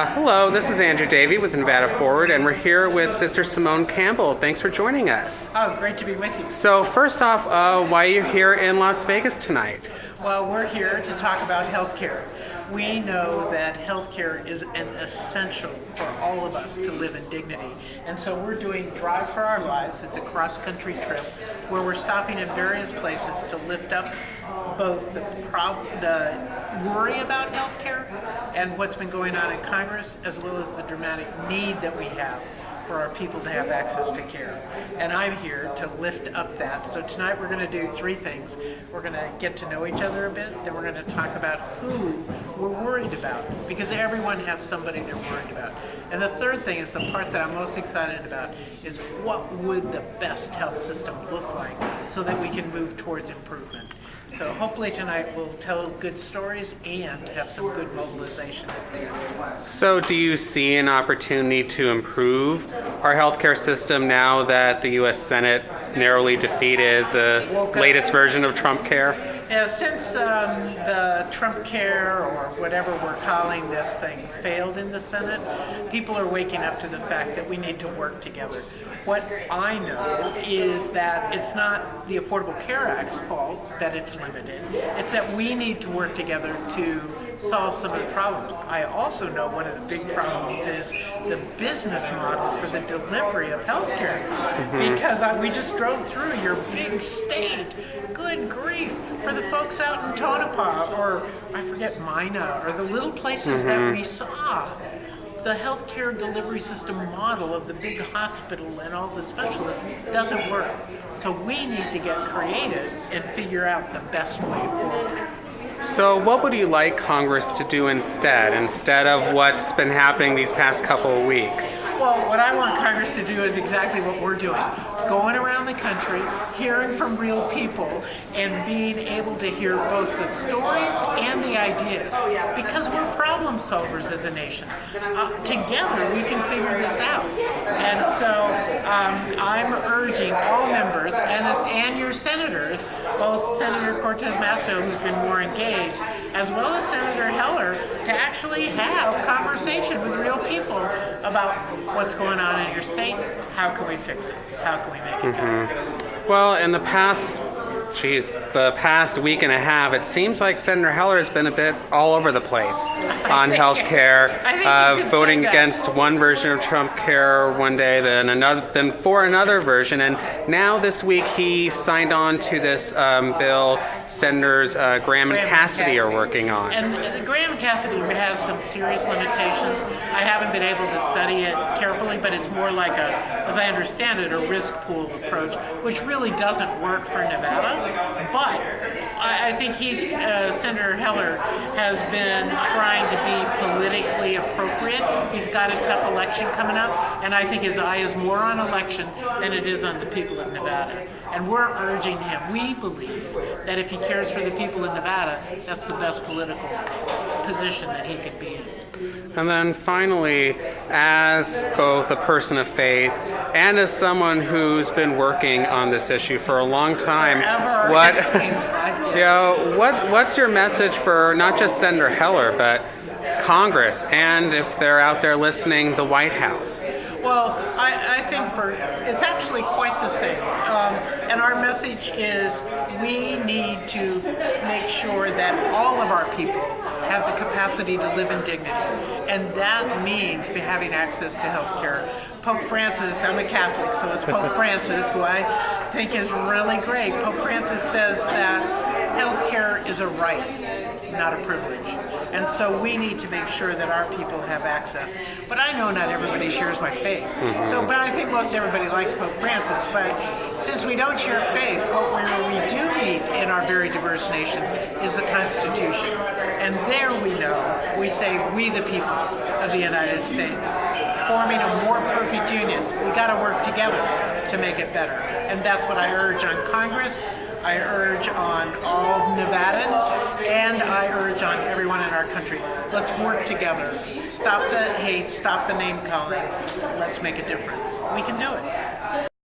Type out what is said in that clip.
Hello, this is Andrew Davey with Nevada Forward, and we're here with Sister Simone Campbell. Thanks for joining us. Oh, great to be with you. So first off, why are you here in Las Vegas tonight? Well, we're here to talk about healthcare. We know that healthcare is an essential for all of us to live in dignity. And so we're doing Drive for Our Lives. It's a cross-country trip where we're stopping in various places to lift up both the worry about healthcare and what's been going on in Congress, as well as the dramatic need that we have for our people to have access to care. And I'm here to lift up that. So tonight we're going to do three things. We're going to get to know each other a bit, then we're going to talk about who we're worried about, because everyone has somebody they're worried about. And the third thing is the part that I'm most excited about, is what would the best health system look like so that we can move towards improvement. So hopefully tonight we'll tell good stories and have some good mobilization at the end. So do you see an opportunity to improve our healthcare system now that the U.S. Senate narrowly defeated the latest version of Trumpcare? Since the Trumpcare, or whatever we're calling this thing, failed in the Senate, people are waking up to the fact that we need to work together. What I know is that it's not the Affordable Care Act's fault that it's limited. It's that we need to work together to solve some of the problems. I also know one of the big problems is the business model for the delivery of healthcare. Because we just drove through your big state. Good grief. For the folks out in Tonopah, or I forget, Mina, or the little places that we saw, the healthcare delivery system model of the big hospital and all the specialists doesn't work. So we need to get creative and figure out the best way forward. So what would you like Congress to do instead of what's been happening these past couple of weeks? Well, what I want Congress to do is exactly what we're doing. Going around the country, hearing from real people, and being able to hear both the stories and the ideas. Because we're problem solvers as a nation. Together we can figure this out. And so I'm urging all members and your senators, both Senator Cortez Masto, who's been more engaged, as well as Senator Heller, to actually have conversation with real people about what's going on in your state. How can we fix it? How can we make it better? Well, in the past week and a half, it seems like Senator Heller has been a bit all over the place on health care, voting against one version of Trumpcare one day, then for another version, and now this week he signed on to this bill Senators Graham and Cassidy are working on. And Graham and Cassidy has some serious limitations. I haven't been able to study it carefully, but it's more like as I understand it, a risk pool approach, which really doesn't work for Nevada. But I think Senator Heller has been trying to be politically appropriate. He's got a tough election coming up, and I think his eye is more on election than it is on the people of Nevada. And we're urging him. We believe that if he cares for the people in Nevada, that's the best political position that he could be in. And then finally, as both a person of faith and as someone who's been working on this issue for a long time, what's your message for not just Senator Heller, but Congress, and if they're out there listening, the White House? Well, I think it's actually quite the same. And our message is we need to make sure that all of our people have the capacity to live in dignity. And that means having access to health care. Pope Francis, I'm a Catholic, so it's Pope Francis, who I think is really great. Pope Francis says that health care is a right, not a privilege. And so we need to make sure that our people have access. But I know not everybody shares my faith. But I think most everybody likes Pope Francis. But since we don't share faith, what we do need in our very diverse nation is the Constitution. And there we say, we the people of the United States, forming a more perfect union. We got to work together to make it better. And that's what I urge on Congress. I urge on all Nevadans, and I urge on everyone in our country. Let's work together. Stop the hate, stop the name calling. Let's make a difference. We can do it.